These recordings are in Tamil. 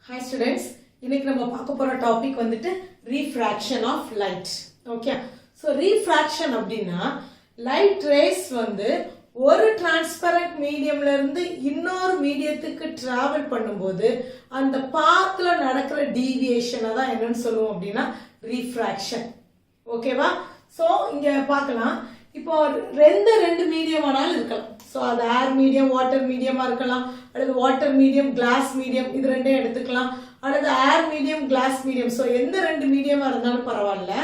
Hi students, இன்னைக்கு நம்ம பார்க்க போற டாபிக் வந்துட்டு refraction of light. Okay, so refraction அப்படின்னா light rays வந்து ஒரு டிரான்ஸ்பரண்ட் மீடியம்ல இருந்து இன்னொரு மீடியத்துக்கு டிராவல் பண்ணும்போது அந்த பாத்ல நடக்கிற டீவியேஷனை தான் என்னன்னு சொல்லுவோம் அப்படின்னா refraction. ஓகேவா? சோ இங்க பார்க்கலாம். இப்போ ரெண்டு மீடியம் ஆனாலும் இருக்கலாம். சோ அது ஏர் மீடியம் வாட்டர் மீடியமா இருக்கலாம், அல்லது வாட்டர் மீடியம் கிளாஸ் மீடியம், இது ரெண்டையும் எடுத்துக்கலாம், அல்லது air medium glass medium. So எந்த ரெண்டு மீடியமா இருந்தாலும் பரவாயில்ல.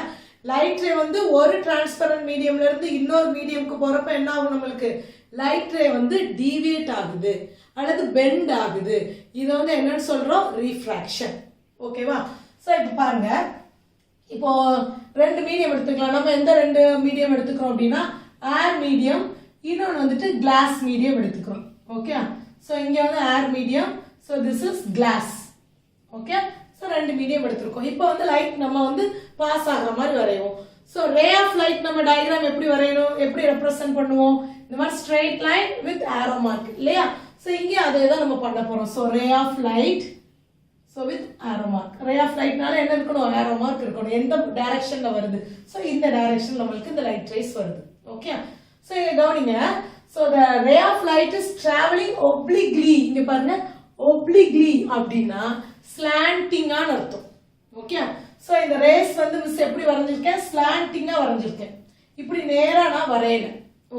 லைட் ரே வந்து ஒரு டிரான்ஸ்பரண்ட் மீடியம்ல இருந்து இன்னொரு மீடியம்க்கு போறப்ப என்ன ஆகும், நம்மளுக்கு லைட் ரே வந்து டீவியேட் ஆகுது அல்லது பெண்ட் ஆகுது. இது வந்து என்னன்னு சொல்றோம், ரீஃப்ராக்ஷன். ஓகேவா? சோ இப்போ பாருங்க, இப்போ ரெண்டு மீடியம் எடுத்துக்கலாம். நம்ம எந்த ரெண்டு மீடியம் எடுத்துக்கிறோம் அப்படின்னா ஏர் மீடியம், இன்னொன்று வந்துட்டு கிளாஸ் மீடியம் எடுத்துக்கிறோம். ஓகே, ஸோ இங்க வந்து air medium, so this is glass. Okay, so ரெண்டு மீடியம் எடுத்திருக்கோம். இப்போ வந்து லைட் நம்ம வந்து பாஸ் ஆகிற மாதிரி வரைவோம். ஸோ ரே ஆஃப் லைட் நம்ம டயக்ராம் எப்படி வரையணும், எப்படி ரெப்ரசென்ட் பண்ணுவோம், இந்த மாதிரி straight line with arrow mark இல்லையா? ஸோ இங்கே அதே தான் நம்ம பண்ண போறோம். So ray of light, so with arrow mark. ray of light நால என்ன இருக்கணும், arrow mark இருக்கணும். எந்த டைரக்ஷன்ல வருது, so இந்த டைரக்ஷன்ல நமக்கு இந்த light rays வருது. ஓகே, so இங்க கவனிங்க. so the ray of light is traveling obliquely. இங்க பாருங்க, obliquely அப்படினா slanting ஆன அர்த்தம். ஓகே, so இந்த rays வந்து மிஸ் எப்படி வரைஞ்சிருக்கேன், slanting ஆ வரைஞ்சிருக்கேன். இப்படி நேரா நான் வரையல.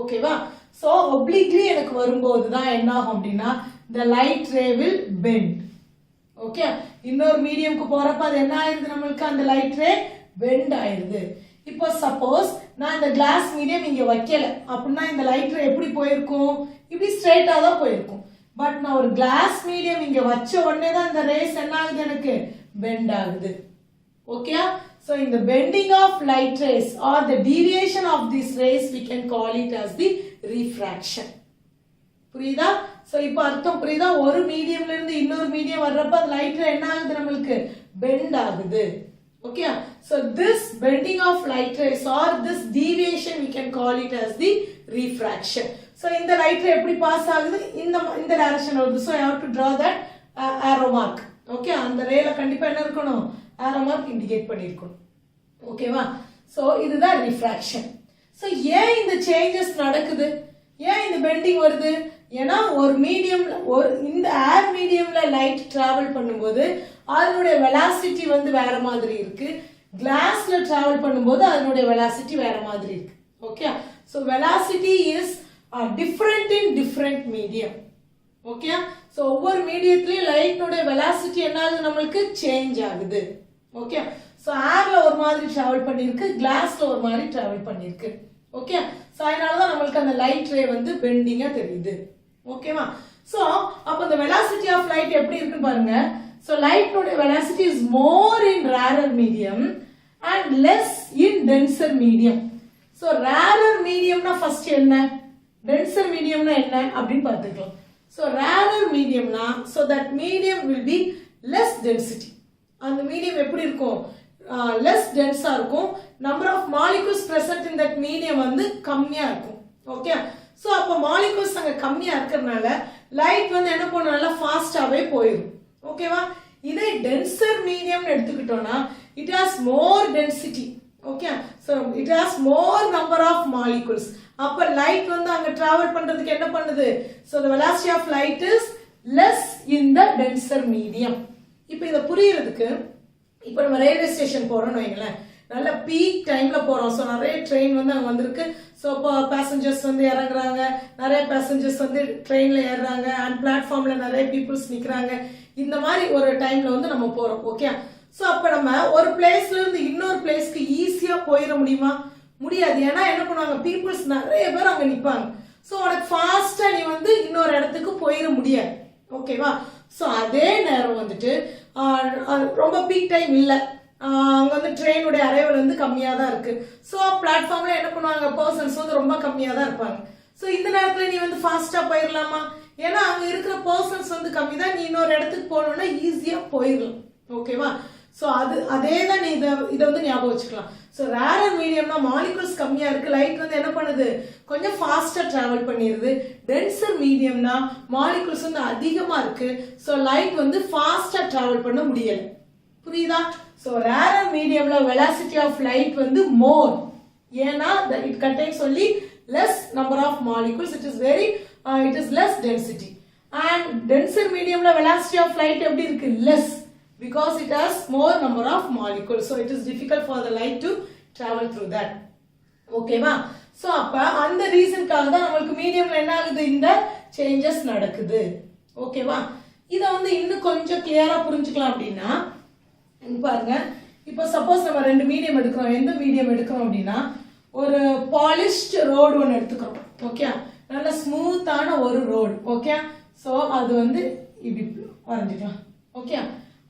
ஓகேவா? so obliquely எனக்கு வரும்போது தான் என்ன ஆகும் அப்படினா the light ray will bend. Okay, இன்னொரு மீடியம்க்கு போறப்ப அது என்ன ஆயிருது, நம்மளுக்கு அந்த லைட் ரே பெண்ட் ஆயிருது. இப்போ சப்போஸ் நான் இந்த கிளாஸ் மீடியம் இங்க வைக்கல அப்படின்னா இந்த லைட் ரே எப்படி போயிருக்கும், இப்படி ஸ்ட்ரைட்டா தான் போயிருக்கும். பட் நான் ஒரு கிளாஸ் மீடியம் இங்க வச்ச உடனே தான் இந்த ரேஸ் என்ன ஆகுது, எனக்கு பெண்ட் ஆகுது. Okay, so in the bending of light rays or the deviation of these rays we can call it as the refraction. புரியுதா? சோ இப்போ அர்த்தம் புரியுதா? ஒரு மீடியம்ல இருந்து இன்னொரு மீடியம் வர்றப்ப அந்த லைட் ரே என்ன ஆகுது, நம்மளுக்கு பெண்ட் ஆகுது. Okay, so this bending of light rays or this deviation we can call it as the refraction. So இந்த லைட் ரே எப்படி பாஸ் ஆகுது, இந்த டைரக்ஷன் வருது. So I have to draw that arrow mark. Okay, அந்த ரேல கண்டிப்பா என்ன இருக்கணும், arrow mark இண்டிகேட் பண்ணிருக்கணும். ஓகேவா? சோ இதுதான் refraction. சோ ஏன் இந்த சேஞ்சஸ் நடக்குது, ஏன் இந்த பெண்டிங் வருது? ஏன்னா ஒரு மீடியம்ல இந்த ஏர் மீடியம்ல லைட் டிராவல் பண்ணும்போது அதனுடைய வெலாசிட்டி வந்து வேற மாதிரி இருக்கு, கிளாஸ்ல டிராவல் பண்ணும்போது அதனுடைய வெலாசிட்டி வேற மாதிரி இருக்கு. Okay, so velocity is different in different medium. Okay, so ஒவ்வொரு மீடியத்திலயும் லைட்டோட வெலாசிட்டி என்ன ஆகுது, நம்மளுக்கு சேஞ்ச் ஆகுது. ஓகே, சோ ஏர்ல ஒரு மாதிரி டிராவல் பண்ணிருக்கு, கிளாஸ்ல ஒரு மாதிரி டிராவல் பண்ணிருக்கு. ஓகே, சோ அதனாலதான் நம்மளுக்கு அந்த லைட் ரே வந்து பெண்டிங்கா தெரியுது. ஓகேவா? சோ அப்ப the velocity of light எப்படி இருக்குன்னு பாருங்க. சோ லைட் ஓட velocity is more in rarer medium and less in denser medium. So rarer mediumனா ஃபர்ஸ்ட் என்ன, denser mediumனா என்ன அப்படினு பார்த்துக்கலாம். சோ rarer mediumனா so that medium will be less density. அந்த மீடியம் எப்படி இருக்கும், less dense ஆ இருக்கும். number of molecules present in that medium வந்து கம்மியா இருக்கும். ஓகே, சோ அப்ப மாலிக்யூல்ஸ் அங்க கம்மியா இருக்கறனால லைட் வந்து என்ன பண்ணும், நல்லா ஃபாஸ்டாவே போயிடும். ஓகேவா? இதே டென்சர் மீடியம் எடுத்துக்கிட்டோம்னா it has more density. Okay, so it has more number of molecules. அப்ப லைட் வந்து அங்க டிராவல் பண்றதுக்கு என்ன பண்ணுது, so the velocity of light is less in the denser medium. இப்போ இத புரியறதுக்கு இப்போ நம்ம ரயில்வே ஸ்டேஷன் போறோம்னு வைங்களேன், நல்ல பீக் டைம்ல போறோம். சோ நிறைய ட்ரெயின் வந்து அங்க வந்திருக்கு. சோ பேசஞ்சர்ஸ் வந்து இறங்குறாங்க, நிறைய பேசஞ்சர்ஸ் வந்து ட்ரெயின்ல ஏறுறாங்க, அண்ட் பிளாட்ஃபார்ம்ல நிறைய பீப்புள்ஸ் நிக்கிறாங்க. இந்த மாதிரி ஒரு டைம்ல வந்து நம்ம போறோம். ஓகே, சோ அப்ப நம்ம ஒரு பிளேஸ்ல இருந்து இன்னொரு பிளேஸ்க்கு ஈஸியா போயிட முடியுமா, முடியாது. ஏன்னா என்ன பண்ணுவாங்க, பீப்புள்ஸ் நிறைய பேர் அங்க நிப்பாங்க. சோ உனக்கு ஃபாஸ்டா நீ வந்து இன்னொரு இடத்துக்கு போயிட முடியாது. ஓகேவா? சோ அதே நேரம் வந்துட்டு ரொம்ப பீக் டைம் இல்ல, அங்க வந்து ட்ரெயினோட அரைவல் வந்து கம்மியா தான் இருக்கு. சோ பிளாட்ஃபார்ம்ல என்ன பண்ணுவாங்க, பர்சன்ஸ் வந்து ரொம்ப கம்மியா தான் இருப்பாங்க. சோ இந்த நேரத்துல நீ வந்து ஃபாஸ்டா போயிடலாமா, ஏன்னா அங்க இருக்கிற பர்சன்ஸ் வந்து கம்மி தான், நீ இன்னொரு இடத்துக்கு போகணும்னா ஈஸியா போயிடலாம். ஓகேவா? ஸோ அதே தான் நீ இதை வந்து ஞாபகம் வச்சுக்கலாம். ஸோ ரேரர் மீடியம்னா மாலிகுல்ஸ் கம்மியா இருக்கு, லைட் வந்து என்ன பண்ணுது, கொஞ்சம் ஃபாஸ்டா டிராவல் பண்ணிடுது. டென்சர் மீடியம்னா மாலிகுல்ஸ் வந்து அதிகமா இருக்கு, ஸோ லைட் வந்து ஃபாஸ்டா டிராவல் பண்ண முடியல. புரியுதா? ஸோ ரேரர் மீடியம்ல வெலாசிட்டி ஆஃப் லைட் வந்து மோர், ஏன்னா it contains only less number of molecules, it is less density. And denser mediumல velocity of light எப்படி இருக்கு, less, because it has more number of molecules, so it is difficult for the light to travel through that. ஓகேவா? சோ அப்ப அந்த ரீசன்காக தான் நமக்கு மீடியம்ல என்ன ஆகுது, இந்த சேஞ்சஸ் நடக்குது. ஓகேவா? இத வந்து இன்னும் கொஞ்சம் கிளியரா புரிஞ்சுக்கலாம் அப்படின்னா பாருங்க. இப்போ சப்போஸ் நம்ம ரெண்டு மீடியம் எடுக்கிறோம், எந்த மீடியம் எடுக்கிறோம் அப்படின்னா ஒரு பாலிஷ்ட் ரோடு ஒன்று எடுத்துக்கிறோம். ஓகே, நல்ல ஸ்மூத்தான ஒரு ரோடு. ஓகே, ஸோ அது வந்து இப்படி வரைஞ்சிக்கலாம். ஓகே,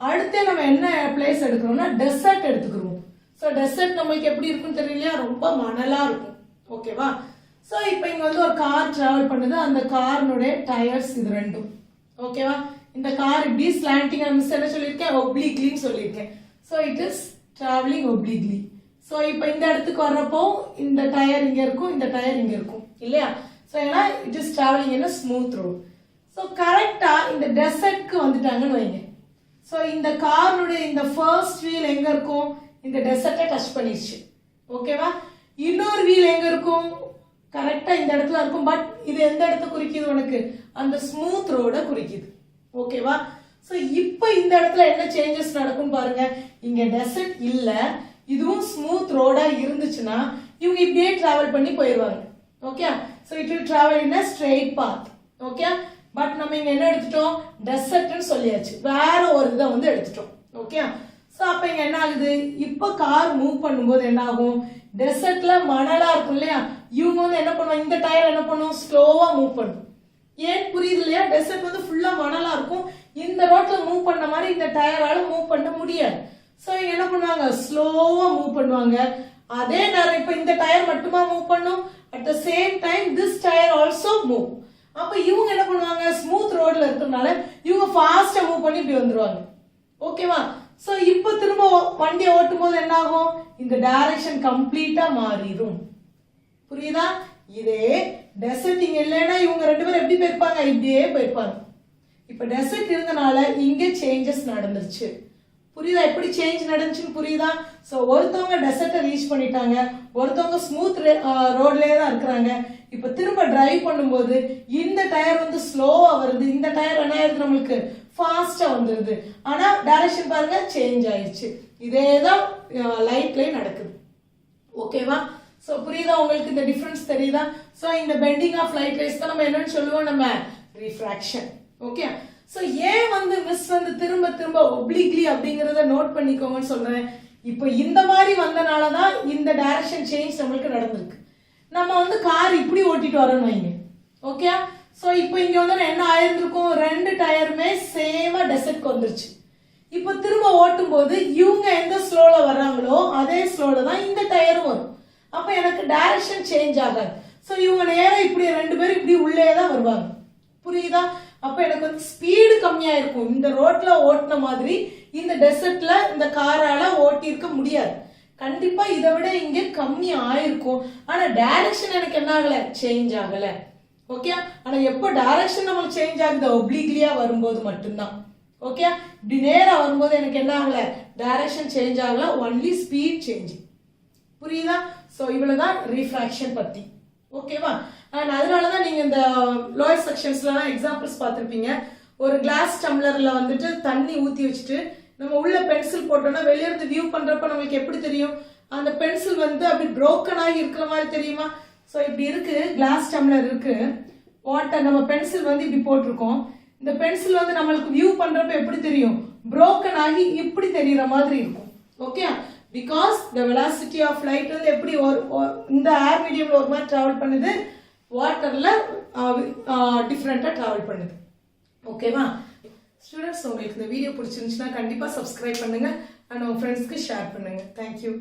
அடுத்து நம்ம என்ன பிளேஸ் எடுக்கிறோம்னா டெசர்ட் எடுத்துக்கிறோம். ஸோ டெசர்ட் நம்மளுக்கு எப்படி இருக்குன்னு தெரியலையா, ரொம்ப மணலா இருக்கும். ஓகேவா? ஸோ இப்போ இங்க வந்து ஒரு கார் டிராவல் பண்ணுது, அந்த காரினுடைய டயர்ஸ் இது ரெண்டும். ஓகேவா? இந்த கார் இப்படி ஸ்லாண்டிங், மிஸ் என்ன சொல்லியிருக்கேன், ஒப்ளிக்லின்னு சொல்லியிருக்கேன். So it is travelling obliquely. So இப்போ இந்த இடத்துக்கு வர்றப்போ இந்த டயர் இங்க இருக்கும், இந்த டயர் இங்க இருக்கும் இல்லையா? ஸோ ஏன்னா it is travelling in smooth road. So கரெக்டா இந்த டெசர்ட்க்கு வந்துட்டாங்கன்னு வைங்க. ஸோ இந்த காருடைய இந்த ஃபர்ஸ்ட் வீல் எங்க இருக்கும், இந்த டெசர்ட்டை டச் பண்ணிடுச்சு. ஓகேவா? இன்னொரு வீல் எங்க இருக்கும், கரெக்டா இந்த இடத்துல இருக்கும். பட் இது எந்த இடத்த குறிக்குது உனக்கு, அந்த ஸ்மூத் ரோட குறிக்குது. ஓகேவா? சோ இப்போ இந்த இடத்துல என்ன சேஞ்சஸ் நடக்கும் பாருங்க. இங்க டெசர்ட் இல்ல, இதுவும் ஸ்மூத் ரோடா இருந்துச்சுன்னா இவங்க இப்படியே டிராவல் பண்ணி போயிடுவாங்க. Okay, so it will travel in a straight path. Okay, but நம்ம இங்க என்ன எடுத்துட்டோம், டெசர்ட்னு சொல்லியாச்சு, வேற ஒரு இதை வந்து எடுத்துட்டோம். ஓகே, சோ அப்ப இங்க என்ன ஆகுது, இப்ப கார் மூவ் பண்ணும்போது என்ன ஆகும், டெசர்ட்ல மணலா இருக்கும் இல்லையா, இவங்க வந்து என்ன பண்ணுவாங்க, இந்த டயர் என்ன பண்ணும், ஸ்லோவா மூவ் பண்ணும். ஏன் புரியுது இல்லையா? டெசர்ட் வந்து ஃபுல்லா மணலா இருக்கும், இந்த ரோட்ல மூவ் பண்ண மாதிரி இந்த டயரால மூவ் பண்ண முடியாது. சோ இங்க என்ன பண்ணுவாங்க, ஸ்லோவா மூவ் பண்ணுவாங்க. அதே நேரம் இப்ப இந்த டயர் மட்டுமா மூவ் பண்ணும், at the same time this tyre also move. அப்ப இவங்க என்ன பண்ணுவாங்க, ஸ்மூத் ரோட்ல இருக்கிறதுனால இவங்க ஃபாஸ்டா மூவ் பண்ணி இப்படி வந்துருவாங்க. ஓகேவா? சோ இப்ப திரும்ப வண்டியை ஓட்டும் போது என்ன ஆகும், இந்த டைரக்ஷன் கம்ப்ளீட்டா மாறிடும். புரியுதா? இதே டெசர்ட் இங்க இல்லைன்னா இவங்க ரெண்டு பேரும் எப்படி போயிருப்பாங்க, இப்படியே போயிருப்பாங்க. இப்ப டெசர்ட் இருந்தனால இங்க சேஞ்சஸ் நடந்துருச்சு. புரியுதா? எப்படி சேஞ்ச் நடந்துச்சுன்னு புரியுதா? சோ ஒருத்தவங்க டெசர்ட்டை ரீச் பண்ணிட்டாங்க, ஒருத்தவங்க ஸ்மூத் ரோட்லயே தான் இருக்கிறாங்க. இப்ப திரும்ப டிரைவ் பண்ணும்போது இந்த டயர் வந்து ஸ்லோவா வருது, இந்த டயர் என்ன ஆயிருது, நம்மளுக்கு ஃபாஸ்டா வந்துருது. ஆனா டைரக்ஷன் பாருங்க சேஞ்ச் ஆயிடுச்சு. இதேதான் லைட்லயே நடக்குது. ஓகேவா? சோ புரியுதா உங்களுக்கு, இந்த டிஃபரன்ஸ் தெரியுதா? சோ இந்த பெண்டிங் ஆஃப் லைட் ரேஸ் தான் நம்ம என்னன்னு சொல்லுவோம், நம்ம ரிஃப்ராக்ஷன். ஓகே, சோ ஏன் வந்து மிஸ் வந்து திரும்ப திரும்ப ஒப்ளிக்லி அப்படிங்கறத நோட் பண்ணிக்கோங்கன்னு சொல்றேன். இப்போ இந்த மாதிரி வந்தனாலதான் இந்த டைரக்ஷன் சேஞ்ச் நம்மளுக்கு நடந்திருக்கு. நம்ம வந்து கார் இப்படி ஓட்டிட்டு வரோம்னு வைங்க. ஓகே, சோ இப்போ இங்க வந்து என்ன ஆயிருந்திருக்கும், ரெண்டு டயருமே சேமா டெசர்ட்க்கு வந்துருச்சு. இப்போ திரும்ப ஓட்டும் போது இவங்க எந்த ஸ்லோல வர்றாங்களோ அதே ஸ்லோல தான் இந்த டயரும் வரும். அப்ப எனக்கு டைரக்ஷன் சேஞ்ச் ஆகாது. சோ இவங்க நேரம் இப்படி ரெண்டு பேரும் இப்படி உள்ளே தான் வருவாங்க. புரியுதா? அப்ப எனக்கு வந்து ஸ்பீடு கம்மியா இருக்கும். இந்த ரோட்ல ஓட்டின மாதிரி இந்த டெசர்ட்ல இந்த காரால ஓட்டி இருக்க முடியாது. கண்டிப்பா இதை விட இங்க கம்மி ஆயிருக்கும். ஆனா டைரக்ஷன் எனக்கு என்ன ஆகல, சேஞ்ச் ஆகல. ஓகே, ஆனா எப்போ டைரக்ஷன் நம்மளுக்கு சேஞ்ச் ஆகுது, ஒப்ளிக்லியா வரும்போது மட்டும்தான். ஓகே, இப்படி நேரா வரும்போது எனக்கு என்ன ஆகல, டைரக்ஷன் சேஞ்ச் ஆகல, ஒன்லி ஸ்பீட் சேஞ்சிங். புரியுதா? சோ இவ்வளவுதான் ரிஃப்ராக்ஷன் பத்தி. ஓகேவா? அண்ட் அதனாலதான் நீங்க இந்த லோயர் செக்ஷன்ஸ்ல எக்ஸாம்பிள்ஸ் பார்த்திருப்பீங்க. ஒரு கிளாஸ் டம்ளர்ல வந்துட்டு தண்ணி ஊத்தி வச்சுட்டு நம்ம உள்ள பென்சில் போட்டோம்னா வெளியே இருந்து வியூ பண்றப்ப நம்மளுக்கு எப்படி தெரியும், அந்த பென்சில் வந்து அப்படி புரோக்கன் ஆகி இருக்கிற மாதிரி தெரியுமா? சோ இப்படி இருக்கு, கிளாஸ் டம்ளர் இருக்கு, வாட்டர் நம்ம பென்சில் வந்து இப்படி போட்டிருக்கோம். இந்த பென்சில் வந்து நம்மளுக்கு வியூ பண்றப்ப எப்படி தெரியும், புரோக்கன் ஆகி இப்படி தெரியற மாதிரி இருக்கும். Okay, because the velocity of light வந்து எப்படி இந்த ஏர் மீடியம்ல ஒரு மாதிரி டிராவல் பண்ணுது, வாட்டர்ல டிஃபரெண்டா டிராவல் பண்ணுது. ஓகேவா? ஸ்டூடெண்ட்ஸ், உங்களுக்கு இந்த வீடியோ பிடிச்சிருந்துச்சுன்னா கண்டிப்பா சப்ஸ்கிரைப் பண்ணுங்க அண்ட் உங்க ஃப்ரெண்ட்ஸ்க்கு ஷேர் பண்ணுங்க. தேங்க்யூ.